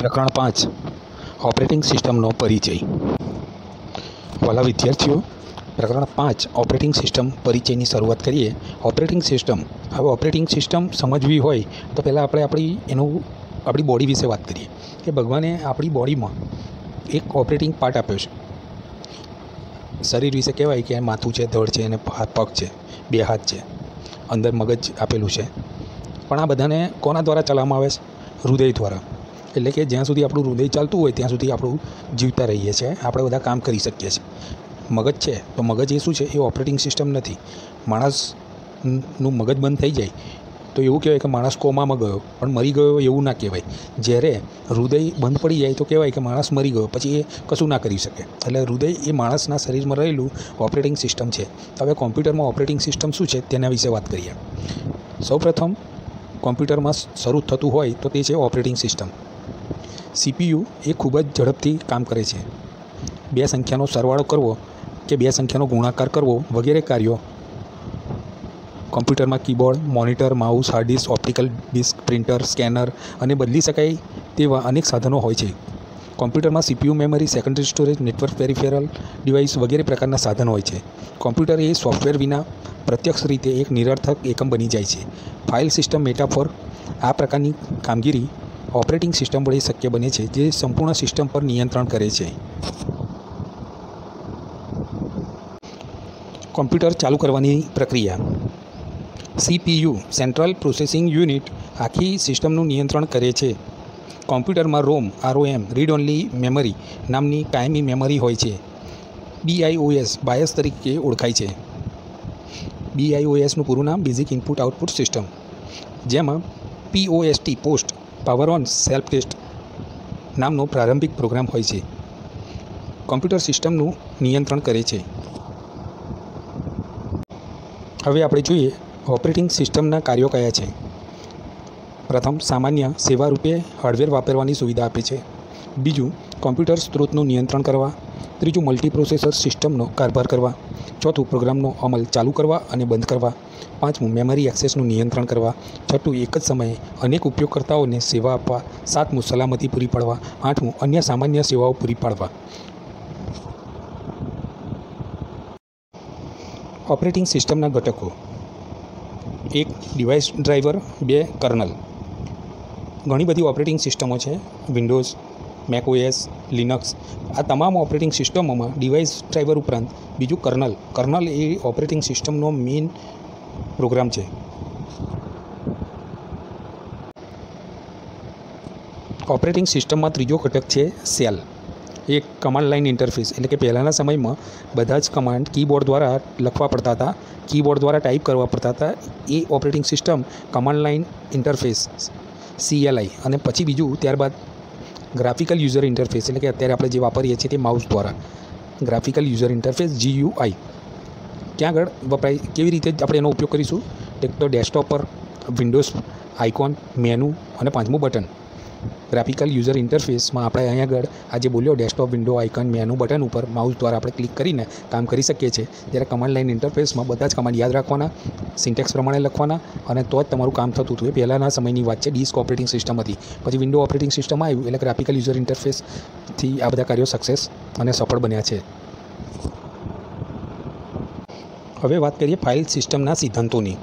પ્રકરણ 5 ઓપરેટિંગ સિસ્ટમનો પરિચય. વાલા વિદ્યાર્થીઓ, પ્રકરણ 5 ઓપરેટિંગ સિસ્ટમ પરિચયની શરૂઆત કરીએ. ઓપરેટિંગ સિસ્ટમ, હવે ઓપરેટિંગ સિસ્ટમ સમજવી હોય તો પહેલાં આપણે આપણી બોડી વિશે વાત કરીએ કે ભગવાને આપણી બોડીમાં એક ઓપરેટિંગ પાર્ટ આપ્યો છે. શરીર વિશે કહેવાય કે માથું છે, ધડ છે અને પગ છે, 2 હાથ છે, અંદર મગજ આપેલું છે. પણ આ બધાને કોના દ્વારા ચલાવવામાં આવે છે? હૃદય દ્વારા. એટલે કે જ્યાં સુધી આપણું હૃદય ચાલતું હોય ત્યાં સુધી આપણું જીવતા રહીએ છીએ, આપણે બધા કામ કરી શકીએ છીએ. મગજ છે તો મગજ એ શું છે? એ ઓપરેટિંગ સિસ્ટમ નથી. માણસનું મગજ બંધ થઈ જાય તો એવું કહેવાય કે માણસ કોમામાં ગયો, પણ મરી ગયો એવું ના કહેવાય. જ્યારે હૃદય બંધ પડી જાય તો કહેવાય કે માણસ મરી ગયો, પછી એ કશું ના કરી શકે. એટલે હૃદય એ માણસના શરીરમાં રહેલું ઓપરેટિંગ સિસ્ટમ છે. હવે કોમ્પ્યુટરમાં ઓપરેટિંગ સિસ્ટમ શું છે તેના વિશે વાત કરીએ. સૌપ્રથમ કોમ્પ્યુટરમાં શરૂ થતું હોય તો તે છે ઓપરેટિંગ સિસ્ટમ. CPU એ ખૂબ જ ઝડપથી કામ કરે છે. 2 સંખ્યાનો સરવાળો કરવો કે 2 સંખ્યાનો ગુણાકાર કરવો વગેરે કાર્યો કોમ્પ્યુટરમાં keyboard, monitor, mouse, hard disk, optical disk, printer, scanner અને બદલી શકાય તેવા અનેક સાધનો હોય છે. કોમ્પ્યુટરમાં CPU, memory, secondary storage, network, peripheral device વગેરે પ્રકારના સાધનો હોય છે. કોમ્પ્યુટર એ સોફ્ટવેર વિના પ્રત્યક્ષ રીતે એક નિરર્થક એકમ બની જાય છે. ફાઇલ સિસ્ટમ મેટાફોર, આ પ્રકારની કામગીરી ઓપરેટિંગ સિસ્ટમ વડે શક્ય બને છે, જે સંપૂર્ણ સિસ્ટમ પર નિયંત્રણ કરે છે. કોમ્પ્યુટર ચાલુ કરવાની પ્રક્રિયા. CPU સેન્ટ્રલ પ્રોસેસિંગ યુનિટ આખી સિસ્ટમનું નિયંત્રણ કરે છે. કોમ્પ્યુટરમાં ROM રીડ ઓન્લી મેમરી નામની કાયમી મેમરી હોય છે. BIOS બાયસ તરીકે ઓળખાય છે. BIOSનું પૂરું નામ બેઝિક ઇનપુટ આઉટપુટ સિસ્ટમ, જેમાં POST post power on self test નામનો પ્રારંભિક પ્રોગ્રામ હોય છે. કોમ્પ્યુટર સિસ્ટમનું નિયંત્રણ કરે છે. હવે આપણે જોઈએ ઓપરેટિંગ સિસ્ટમના કાર્યો કયા છે. પ્રથમ, સામાન્ય સેવા રૂપે હાર્ડવેર વાપરવાની સુવિધા આપે છે. બીજું, કોમ્પ્યુટર સ્ત્રોતનું નિયંત્રણ કરવા. ત્રીજું, મલ્ટીપ્રોસેસર સિસ્ટમનો કારભાર કરવા. ચોથું, પ્રોગ્રામનો અમલ ચાલુ કરવા અને બંધ કરવા. પાંચમું, મેમરી એક્સેસનું નિયંત્રણ કરવા. છઠ્ઠું, એક જ સમયે અનેક ઉપયોગકર્તાઓને સેવા આપવા. સાતમું, સલામતી પૂરી પાડવા. આઠમું, અન્ય સામાન્ય સેવાઓ પૂરી પાડવા. ઓપરેટિંગ સિસ્ટમના ઘટકો. 1. Device driver. 2. કર્નલ. ઘણી બધી ઓપરેટિંગ સિસ્ટમો છે. Windows, macOS, Linux. આ તમામ ઓપરેટિંગ સિસ્ટમોમાં ડિવાઇસ ડ્રાઈવર ઉપરાંત બીજું કર્નલ એ ઓપરેટિંગ સિસ્ટમનો મેઇન પ્રોગ્રામ છે. ઓપરેટિંગ સિસ્ટમમાં ત્રીજો ઘટક છે સેલ. એક કમાન્ડ લાઇન ઇન્ટરફેસ, એટલે કે પહેલાંના સમયમાં બધા જ કમાન્ડ કીબોર્ડ દ્વારા લખવા પડતા હતા, કીબોર્ડ દ્વારા ટાઈપ કરવા પડતા હતા. એ operating system command line interface CLI, અને પછી બીજું ત્યારબાદ ગ્રાફિકલ યુઝર ઇન્ટરફેસ, એટલે કે અત્યારે આપણે જે વાપરીએ છીએ તે માઉસ દ્વારા ગ્રાફિકલ યુઝર ઇન્ટરફેસ GUI. ત્યાં આગળ વપરાય. કેવી રીતે આપણે એનો ઉપયોગ કરીશું? તો ડેસ્કટોપ પર વિન્ડોઝ આઇકોન, મેનુ અને 5મું બટન. ગ્રાફિકલ યુઝર ઇન્ટરફેસમાં આપણે અહીંયા આગળ આજે બોલ્યો desktop, window, icon, menu button ઉપર માઉસ દ્વારા આપણે ક્લિક કરીને કામ કરી શકીએ છીએ. જ્યારે કમાન્ડ લાઇન ઇન્ટરફેસમાં બધા જ કમાન્ડ યાદ રાખવાના, સિન્ટેક્સ પ્રમાણે લખવાના, અને તો જ તમારું કામ થતું હતું. એ પહેલાંના સમયની વાત છે. ડિસ્ક ઓપરેટિંગ સિસ્ટમ હતી, પછી વિન્ડો ઓપરેટિંગ સિસ્ટમ આવ્યું, એટલે ગ્રાફિકલ યુઝર ઇન્ટરફેસથી આ બધા કાર્યો સક્સેસ અને સફળ બન્યા છે. હવે વાત કરીએ ફાઇલ સિસ્ટમના સિદ્ધાંતોની.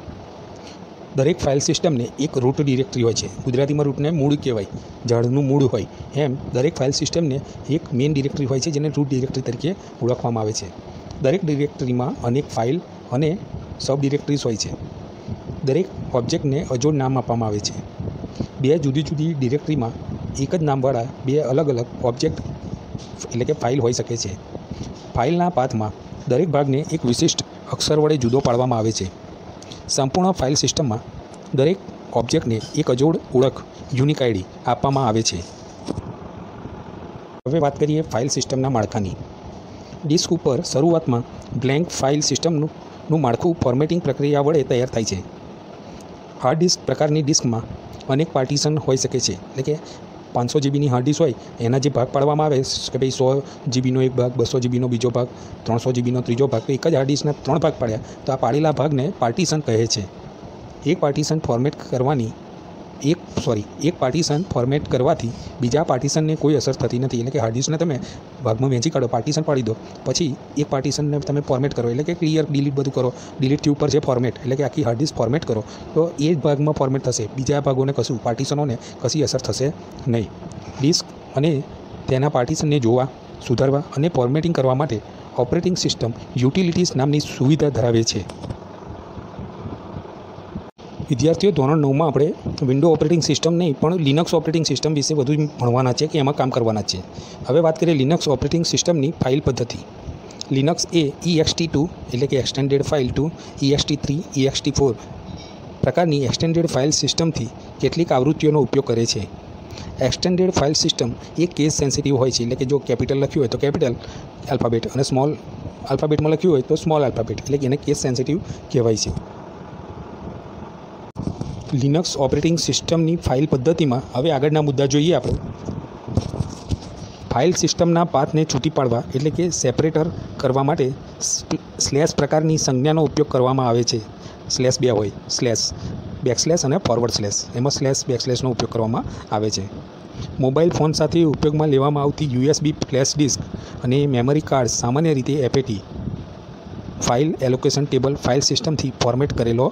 દરેક ફાઇલ સિસ્ટમને એક રૂટ ડિરેક્ટરી હોય છે. ગુજરાતીમાં રૂટને મૂળ કહેવાય, ઝાડનું મૂળ હોય એમ દરેક ફાઇલ સિસ્ટમને એક મેઇન ડિરેક્ટરી હોય છે, જેને રૂટ ડિરેક્ટરી તરીકે ઓળખવામાં આવે છે. દરેક ડિરેક્ટરીમાં અનેક ફાઇલ અને સબ ડિરેક્ટરીઝ હોય છે. દરેક ઓબ્જેક્ટને અજોડ નામ આપવામાં આવે છે. 2 જુદી જુદી ડિરેક્ટરીમાં એક જ નામવાળા 2 અલગ અલગ ઓબ્જેક્ટ એટલે કે ફાઇલ હોઈ શકે છે. ફાઇલના પાથમાં દરેક ભાગને એક વિશિષ્ટ અક્ષર વડે જુદો પાડવામાં આવે છે. સંપૂર્ણ ફાઇલ સિસ્ટમમાં દરેક ઓબ્જેક્ટને એક અજોડ ઓળખ યુનિક ID આપવામાં આવે છે. હવે વાત કરીએ ફાઇલ સિસ્ટમના માળખાની. ડિસ્ક ઉપર શરૂઆતમાં બ્લેન્ક ફાઇલ સિસ્ટમનું માળખું ફોર્મેટિંગ પ્રક્રિયા વડે તૈયાર થાય છે. હાર્ડ ડિસ્ક પ્રકારની ડિસ્કમાં અનેક પાર્ટીશન હોઈ શકે છે. એટલે કે 500 GBની હાર્ડ ડિસ્ક હોય, એના જે ભાગ પાડવામાં આવે કે ભાઈ 100 GBનો એક ભાગ, 200 GBનો બીજો ભાગ, 300 GBનો ત્રીજો ભાગ, તો એક જ હાર્ડ ડિસ્કના 3 ભાગ પાડ્યા તો આ પાડેલા ભાગને પાર્ટીશન કહે છે. એક પાર્ટીશન ફોર્મેટ કરવાની એક પાર્ટીશન ફોર્મેટ કરવાથી બીજા પાર્ટીશનને કોઈ અસર થતી નથી. એટલે કે હાર્ડ ડિસ્કને તમે ભાગમાં વહેંચી કાઢો, પાર્ટીશન પાડી દો, પછી એક પાર્ટીશનને તમે ફોર્મેટ કરો, એટલે કે ક્લિયર ડિલીટ બધું કરો, ડિલીટથી ઉપર છે ફોર્મેટ, એટલે કે આખી હાર્ડ ડિસ્ક ફોર્મેટ કરો, તો એ જ ભાગમાં ફોર્મેટ થશે, બીજા ભાગોને કશું પાર્ટીશનોને કશી અસર થશે નહીં. ડિસ્ક અને તેના પાર્ટીશનને જોવા, સુધારવા અને ફોર્મેટિંગ કરવા માટે ઓપરેટિંગ સિસ્ટમ યુટિલિટીઝ નામની સુવિધા ધરાવે છે. વિદ્યાર્થીઓ, ધોરણ 9માં આપણે વિન્ડો ઓપરેટિંગ સિસ્ટમ નહીં પણ લિનક્સ ઓપરેટિંગ સિસ્ટમ વિશે વધુ ભણવાના છે કે એમાં કામ કરવાના છે. હવે વાત કરીએ લિનક્સ ઓપરેટિંગ સિસ્ટમની ફાઇલ પદ્ધતિ. લિનક્સ એ ext2 એટલે કે એક્સટેન્ડેડ ફાઇલ 2, ext3, ext4 પ્રકારની એક્સટેન્ડેડ ફાઇલ સિસ્ટમથી કેટલીક આવૃત્તિઓનો ઉપયોગ કરે છે. એક્સટેન્ડેડ ફાઇલ સિસ્ટમ એ કેસ સેન્સિટિવ હોય છે, એટલે કે જો કેપિટલ લખ્યું હોય તો કેપિટલ આલ્ફાબેટ અને સ્મોલ આલ્ફાબેટમાં લખ્યું હોય તો સ્મોલ આલ્ફાબેટ, એટલે કે એને કેસ સેન્સિટિવ કહેવાય છે. લિનક્સ ઓપરેટિંગ સિસ્ટમની ફાઇલ પદ્ધતિમાં હવે આગળના મુદ્દા જોઈએ આપણે. ફાઇલ સિસ્ટમના પાથને છૂટી પાડવા એટલે કે સેપરેટર કરવા માટે સ્લેશ પ્રકારની સંજ્ઞાનો ઉપયોગ કરવામાં આવે છે. /2 હોય, સ્લેશ, બેકસ્લેશ અને ફોરવર્ડ સ્લેશ, એમાં સ્લેશ બેકસ્લેશનો ઉપયોગ કરવામાં આવે છે. મોબાઈલ ફોન સાથે ઉપયોગમાં લેવામાં આવતી USB ફ્લેશ ડિસ્ક અને મેમરી કાર્ડ સામાન્ય રીતે FAT file allocation table file સિસ્ટમથી ફોર્મેટ કરેલો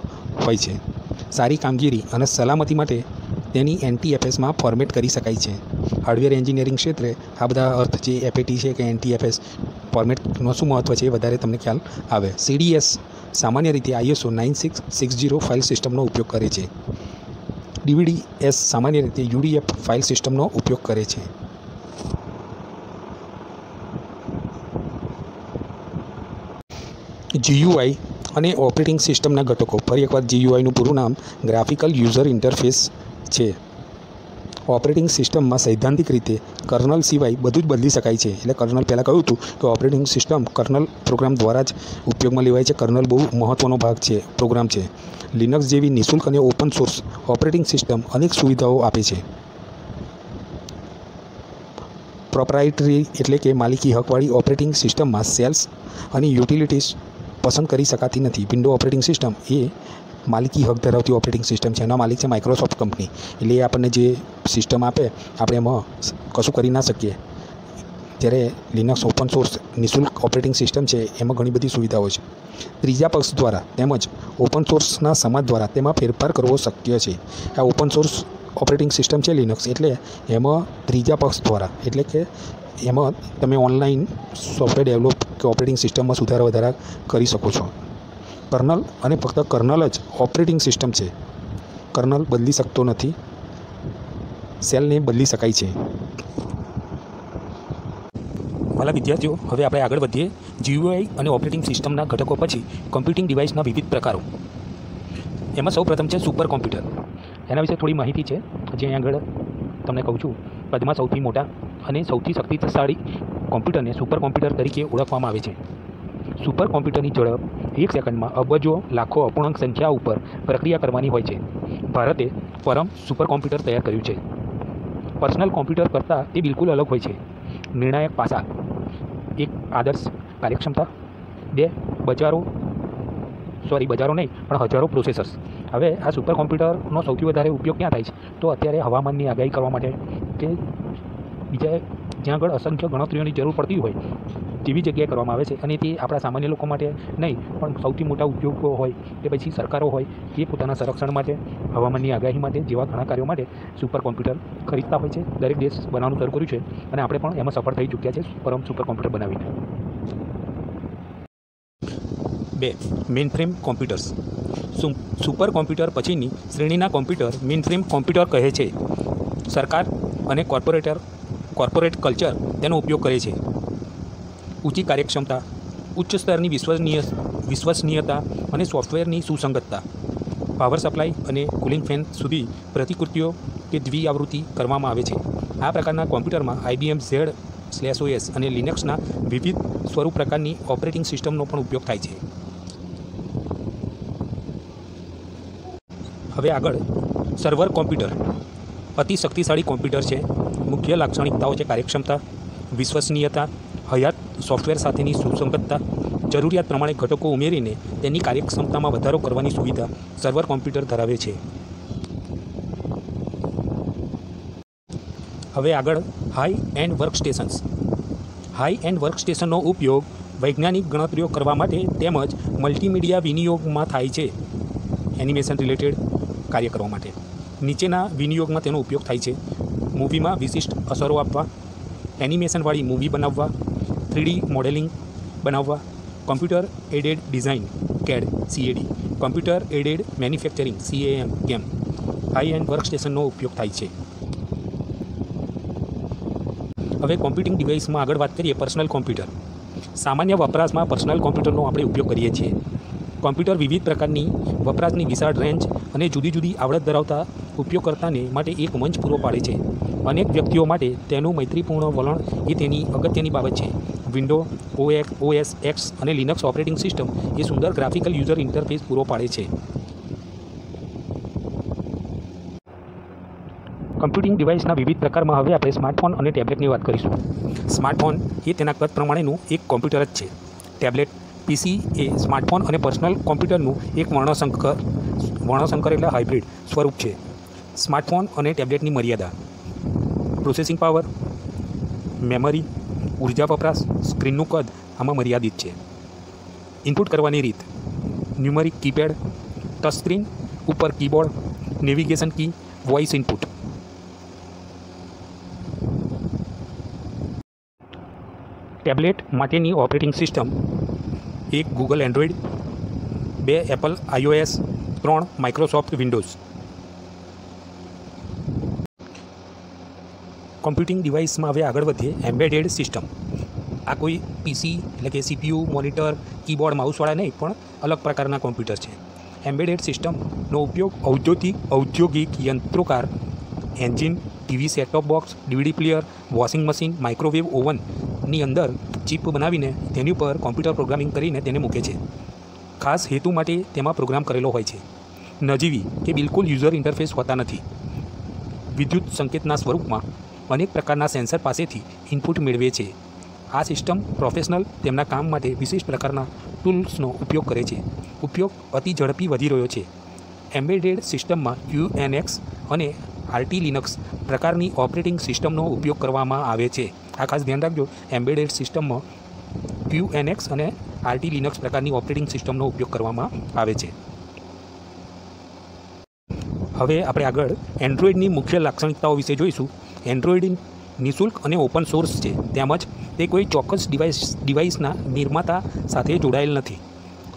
હોય છે. સારી કામગીરી અને સલામતી માટે તેની NTFSમાં ફોર્મેટ કરી શકાય છે. હાર્ડવેર એન્જિનિયરિંગ ક્ષેત્રે આ બધા અર્થ જે FAT છે કે NTFS ફોર્મેટનો શું મહત્ત્વ છે એ વધારે તમને ખ્યાલ આવે. CDS સામાન્ય રીતે ISO 9660 ફાઇલ સિસ્ટમનો ઉપયોગ કરે છે. DVDS સામાન્ય રીતે UDF ફાઇલ સિસ્ટમનો ઉપયોગ કરે છે. GUI અને ઓપરેટિંગ સિસ્ટમના ઘટકો. ફરી એકવાર GUIનું પૂરું નામ ગ્રાફિકલ યુઝર ઇન્ટરફેસ છે. ઓપરેટિંગ સિસ્ટમમાં સૈદ્ધાંતિક રીતે કર્નલ સિવાય બધું જ બદલી શકાય છે. એટલે કર્નલ પહેલાં કહ્યું હતું કે ઓપરેટિંગ સિસ્ટમ કર્નલ પ્રોગ્રામ દ્વારા જ ઉપયોગમાં લેવાય છે. કર્નલ બહુ મહત્ત્વનો ભાગ છે, પ્રોગ્રામ છે. લિનક્સ જેવી નિઃશુલ્ક અને ઓપન સોર્સ ઓપરેટિંગ સિસ્ટમ અનેક સુવિધાઓ આપે છે. પ્રોપ્રાઇટરી એટલે કે માલિકી હકવાળી ઓપરેટિંગ સિસ્ટમમાં સેલ્સ અને યુટિલિટીઝ પસંદ કરી શકાતી નથી. વિન્ડો ઓપરેટિંગ સિસ્ટમ એ માલિકી હક ધરાવતી ઓપરેટિંગ સિસ્ટમ છે. એના માલિક છે માઇક્રોસોફ્ટ કંપની. એટલે એ આપણને જે સિસ્ટમ આપે આપણે એમાં કશું કરી ના શકીએ. જ્યારે લિનક્સ ઓપન સોર્સ નિઃશુલ્ક ઓપરેટિંગ સિસ્ટમ છે, એમાં ઘણી બધી સુવિધાઓ છે. ત્રીજા પક્ષ દ્વારા તેમજ ઓપન સોર્સના સમાજ દ્વારા તેમાં ફેરફાર કરવો શક્ય છે. આ ઓપન સોર્સ ઓપરેટિંગ સિસ્ટમ છે લિનક્સ, એટલે એમાં ત્રીજા પક્ષ દ્વારા, એટલે કે એમાં તમે ઓનલાઈન સોફ્ટવેર ડેવલપ કે ઓપરેટિંગ સિસ્ટમમાં સુધારા વધારા કરી શકો છો. કર્નલ અને ફક્ત કર્નલ જ ઓપરેટિંગ સિસ્ટમ છે. કર્નલ બદલી શકતો નથી, સેલને બદલી શકાય છે. વાલા વિદ્યાર્થીઓ, હવે આપણે આગળ વધીએ. GUI અને ઓપરેટિંગ સિસ્ટમના ઘટકો પછી કમ્પ્યુટિંગ ડિવાઇસના વિવિધ પ્રકારો. એમાં સૌ પ્રથમ છે સુપર કોમ્પ્યુટર. એના વિશે થોડી માહિતી છે જે અહીં આગળ તમને કહું છું. કદમાં સૌથી મોટા અને સૌથી શક્તિશાળી કોમ્પ્યુટરને સુપર કોમ્પ્યુટર તરીકે ઓળખવામાં આવે છે. સુપર કોમ્પ્યુટરની ઝડપ 1 સેકન્ડમાં અબજો લાખો અપૂર્ણાંક સંખ્યા ઉપર પ્રક્રિયા કરવાની હોય છે. ભારતે પરમ સુપર કોમ્પ્યુટર તૈયાર કર્યું છે. પર્સનલ કોમ્પ્યુટર કરતાં તે બિલકુલ અલગ હોય છે. નિર્ણાયક પાસા: 1 આદર્શ કાર્યક્ષમતા, 2 બજારો નહીં પણ હજારો પ્રોસેસર્સ. હવે આ સુપર કોમ્પ્યુટરનો સૌથી વધારે ઉપયોગ ક્યાં થાય છે? તો અત્યારે હવામાનની આગાહી કરવા માટે કે બીજા જ્યાં આગળ અસંખ્ય ગણતરીઓની જરૂર પડતી હોય તેવી જગ્યાએ કરવામાં આવે છે. અને તે આપણા સામાન્ય લોકો માટે નહીં પણ સૌથી મોટા ઉદ્યોગો હોય કે પછી સરકારો હોય એ પોતાના સંરક્ષણ માટે, હવામાનની આગાહી માટે જેવા ઘણા કાર્યો માટે સુપર કોમ્પ્યુટર ખરીદતા હોય છે. દરેક દેશ બનાવવાનું શરૂ કર્યું છે અને આપણે પણ એમાં સફળ થઈ ચૂક્યા છે પરમ સુપર કોમ્પ્યુટર બનાવીને. 2 મેઇનફ્રેમ કોમ્પ્યુટર્સ. સુપર કોમ્પ્યુટર પછીની શ્રેણીના કોમ્પ્યુટર મેઇનફ્રેમ કોમ્પ્યુટર કહે છે. સરકાર અને કોર્પોરેટ કલ્ચર તેનો ઉપયોગ કરે છે. ઊંચી કાર્યક્ષમતા, ઉચ્ચ સ્તરની વિશ્વસનીયતા અને સોફ્ટવેરની સુસંગતતા. પાવર સપ્લાય અને કુલિંગ ફેન સુધી પ્રતિકૃતિઓ કે દ્વિઆવૃત્તિ કરવામાં આવે છે. આ પ્રકારના કોમ્પ્યુટરમાં IBM Z/OS અને લિનક્સના વિવિધ સ્વરૂપ પ્રકારની ઓપરેટિંગ સિસ્ટમનો પણ ઉપયોગ થાય છે. હવે આગળ સર્વર કોમ્પ્યુટર. અતિ શક્તિશાળી કોમ્પ્યુટર છે. મુખ્ય લાક્ષણિકતાઓ છે કાર્યક્ષમતા, વિશ્વસનીયતા, હયાત સોફ્ટવેર સાથેની સુસંગતતા, જરૂરિયાત પ્રમાણે ઘટકો ઉમેરીને તેની કાર્યક્ષમતામાં વધારો કરવાની સુવિધા સર્વર કોમ્પ્યુટર ધરાવે છે. હવે આગળ high and workstations. High end વર્કસ્ટેશનનો ઉપયોગ વૈજ્ઞાનિક ગણતરીઓ કરવા માટે તેમજ મલ્ટીમીડિયા વિનિયોગમાં થાય છે. એનિમેશન રિલેટેડ કાર્ય કરવા માટે નીચેના વિનિયોગમાં તેનો ઉપયોગ થાય છે. મૂવીમાં વિશિષ્ટ અસરો આપવા, એનિમેશનવાળી મૂવી બનાવવા, 3D મોડેલિંગ બનાવવા, computer aided design CAD, computer aided manufacturing CAM high end વર્કસ્ટેશનનો ઉપયોગ થાય છે. હવે કોમ્પ્યુટિંગ ડિવાઇસમાં આગળ વાત કરીએ. Personal computer. સામાન્ય વપરાશમાં પર્સનલ કોમ્પ્યુટરનો આપણે ઉપયોગ કરીએ છીએ. કોમ્પ્યુટર વિવિધ પ્રકારની વપરાશની વિશાળ રેન્જ અને જુદી જુદી આવડત ધરાવતા ઉપયોગકર્તાને માટે એક મંચ પૂરો પાડે છે. અનેક વ્યક્તિઓ માટે તેનું મૈત્રીપૂર્ણ વલણ એ તેની અગત્યની બાબત છે. વિન્ડો, OS X અને લિનક્સ ઓપરેટિંગ સિસ્ટમ એ સુંદર ગ્રાફિકલ યુઝર ઇન્ટરફેસ પૂરો પાડે છે. કમ્પ્યુટિંગ ડિવાઇસના વિવિધ પ્રકારમાં હવે આપણે સ્માર્ટફોન અને ટેબ્લેટની વાત કરીશું. સ્માર્ટફોન એ તેના કદ પ્રમાણેનું એક કોમ્પ્યુટર જ છે. ટેબ્લેટ, PC એ સ્માર્ટફોન અને પર્સનલ કોમ્પ્યુટરનું એક વર્ણસંકર એટલે હાઇબ્રિડ સ્વરૂપ છે. સ્માર્ટફોન અને ટેબ્લેટની મર્યાદા: પ્રોસેસિંગ પાવર, મેમરી, ઉર્જા વપરાશ, સ્ક્રીનનું કદ આમાં મર્યાદિત છે. ઇનપુટ કરવાની રીત: ન્યુમેરિક કીપેડ, ટચ સ્ક્રીન, ઉપર keyboard, navigation key, voice input. Tablet માટેની operating system: 1 Google Android, 2 Apple iOS, 3 Microsoft Windows. Computing ડિવાઇસમાં હવે આગળ વધીએ. Embedded system. આ કોઈ PC એટલે કે CPU, મોનિટર, કીબોર્ડ, માઉસવાળા નહીં, પણ અલગ પ્રકારના કોમ્પ્યુટર છે. એમ્બેડેડ સિસ્ટમનો ઉપયોગ ઔદ્યોગિક યંત્રોકાર, engine, TV set top box, DVD player, washing machine, microwave ઓવનની અંદર ચિપ બનાવીને તેની ઉપર કોમ્પ્યુટર પ્રોગ્રામિંગ કરીને તેને મૂકે છે. ખાસ હેતુ માટે તેમાં પ્રોગ્રામ કરેલો હોય છે. નજીવી કે બિલકુલ યુઝર ઇન્ટરફેસ હોતા નથી. વિદ્યુત સંકેતના સ્વરૂપમાં અનેક પ્રકારના સેન્સર પાસેથી ઇનપુટ મેળવે છે. આ સિસ્ટમ પ્રોફેશનલ તેમના કામ માટે વિશિષ્ટ પ્રકારના ટૂલ્સનો ઉપયોગ કરે છે. ઉપયોગ અતિ ઝડપી વધી રહ્યો છે. એમ્બેડેડ સિસ્ટમમાં UNX અને RT લિનક્સ પ્રકારની ઓપરેટિંગ સિસ્ટમનો ઉપયોગ કરવામાં આવે છે. આ ખાસ ધ્યાન રાખજો. એમ્બેડેડ સિસ્ટમમાં UNX અને RT લિનક્સ પ્રકારની ઓપરેટિંગ સિસ્ટમનો ઉપયોગ કરવામાં આવે છે. હવે આપણે આગળ એન્ડ્રોઇડની મુખ્ય લાક્ષણિકતાઓ વિશે જોઈશું. એન્ડ્રોઇડ નિઃશુલ્ક અને ઓપન સોર્સ છે, તેમજ તે કોઈ ચોક્કસ ડિવાઇસના નિર્માતા સાથે જોડાયેલ નથી.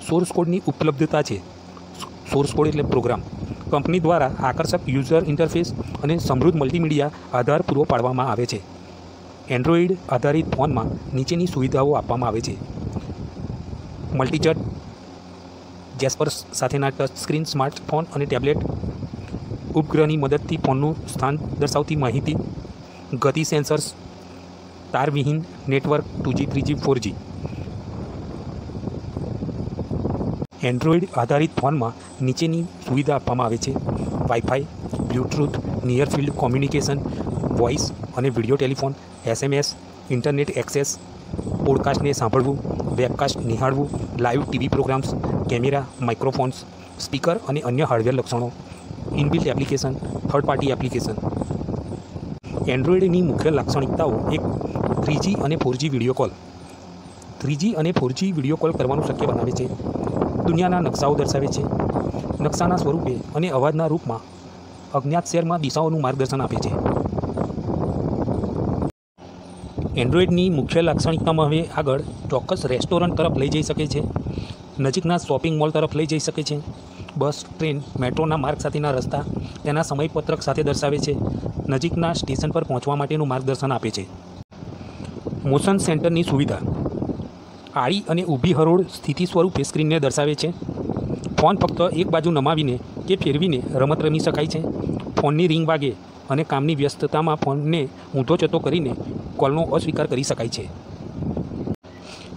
સોર્સ કોડની ઉપલબ્ધતા છે. સોર્સ કોડ એટલે પ્રોગ્રામ. કંપની દ્વારા આકર્ષક યુઝર ઇન્ટરફેસ અને સમૃદ્ધ મલ્ટીમીડિયા આધાર પૂરો પાડવામાં આવે છે. એન્ડ્રોઇડ આધારિત ફોનમાં નીચેની સુવિધાઓ આપવામાં આવે છે. મલ્ટીચટ, જેસ્પર સાથેના ટચ સ્ક્રીન સ્માર્ટફોન અને ટેબ્લેટ, ઉપગ્રહની મદદથી ફોનનું સ્થાન દર્શાવતી માહિતી, ગતિ sensors, તારવિહીન network 2G, 3G, 4G. Android આધારિત ફોનમાં નીચેની સુવિધા આપવામાં આવે છે: wifi, Bluetooth, near field communication, voice અને video telephone, SMS, internet access, પોડકાસ્ટને સાંભળવું, વેબકાસ્ટ નિહાળવું, live TV programmes, camera, microphones, speaker અને અન્ય હાર્ડવેર લક્ષણો, inbuilt application, third party application. એન્ડ્રોઇડની મુખ્ય લાક્ષણિકતાઓ: 1 3G અને 4G વિડીયો કોલ. 3G અને 4G વિડીયો કોલ કરવાનું શક્ય બનાવે છે. દુનિયાના નકશાઓ દર્શાવે છે. નકશાના સ્વરૂપે અને અવાજના રૂપમાં અજ્ઞાત શહેરમાં દિશાઓનું માર્ગદર્શન આપે છે. એન્ડ્રોઇડની મુખ્ય લાક્ષણિકતામાં હવે આગળ ચોક્કસ રેસ્ટોરન્ટ તરફ લઈ જઈ શકે છે. નજીકના શોપિંગ મોલ તરફ લઈ જઈ શકે છે. બસ, ટ્રેન, મેટ્રોના માર્ગ સાથેના રસ્તા તેના સમયપત્રક સાથે દર્શાવે છે. નજીકના સ્ટેશન પર પહોંચવા માટેનું માર્ગદર્શન આપે છે. મોશન સેન્ટરની સુવિધા: આડી અને ઊભી હરોળ સ્થિતિ સ્વરૂપે સ્ક્રીનને દર્શાવે છે. ફોન ફક્ત એક બાજુ નમાવીને કે ફેરવીને રમત રમી શકાય છે. ફોનની રિંગ વાગે અને કામની વ્યસ્તતામાં ફોનને ઊંધો ચતો કરીને કોલનો અસ્વીકાર કરી શકાય છે.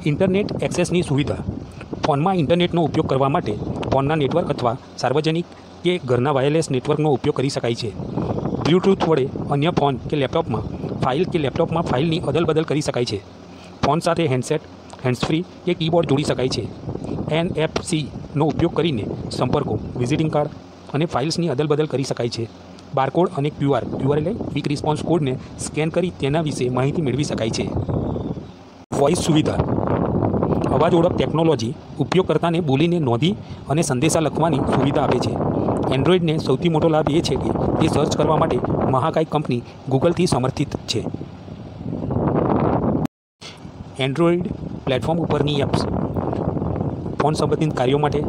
ઇન્ટરનેટ એક્સેસની સુવિધા: ફોનમાં ઇન્ટરનેટનો ઉપયોગ કરવા માટે ફોનના નેટવર્ક અથવા સાર્વજનિક કે ઘરના વાયરલેસ નેટવર્કનો ઉપયોગ કરી શકાય છે. બ્લૂટૂથ વડે અન્ય ફોન કે લેપટોપમાં ફાઇલની અદલબદલ કરી શકાય છે. ફોન સાથે હેન્ડસેટ, હેન્ડ્સફ્રી કે કીબોર્ડ જોડી શકાય છે. NFC નો ઉપયોગ કરીને સંપર્કો, વિઝિટિંગ કાર્ડ અને ફાઇલ્સની અદલબદલ કરી શકાય છે. બારકોડ અને ક્યુઆર એટલે ક્વિક રિસ્પોન્સ કોડને સ્કેન કરી તેના વિશે માહિતી મેળવી શકાય છે. વોઇસ સુવિધા. અવાજ ઓળખ ટેકનોલોજી ઉપયોગકર્તાને બોલીને નોંધી અને સંદેશા લખવાની સુવિધા આપે છે. એન્ડ્રોઇડને સૌથી મોટો લાભ એ છે કે તે સર્ચ કરવા માટે મહાકાય કંપની ગૂગલથી સમર્થિત છે. એન્ડ્રોઇડ પ્લેટફોર્મ ઉપરની એપ્સ ફોન સંબંધિત કાર્યો માટે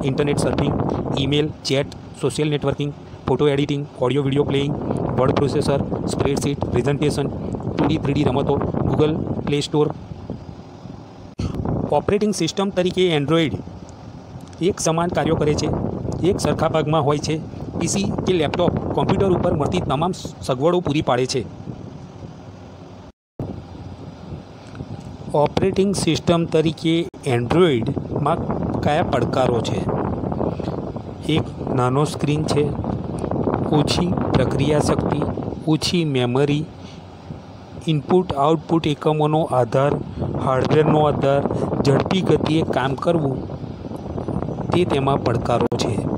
internet surfing, email, chat, social networking, photo editing, audio video playing, word processor, spreadsheet, presentation, 2D 3D રમતો, Google play store. Operating system તરીકે એન્ડ્રોઇડ એક સમાન કાર્યો કરે છે, એક સરખા ભાગમાં હોય છે. પીસી કે લેપટોપ કોમ્પ્યુટર ઉપર મળતી તમામ સગવડો પૂરી પાડે છે. ઓપરેટિંગ સિસ્ટમ તરીકે એન્ડ્રોઇડમાં કયા પડકારો છે? એક નાનો સ્ક્રીન છે, ઓછી પ્રક્રિયા શક્તિ, ઓછી મેમરી, ઇનપુટ આઉટપુટ એકમોનો આધાર, હાર્ડવેરનો આધાર, ઝડપી ગતિએ કામ કરવું તે તેમાં પડકારો છે.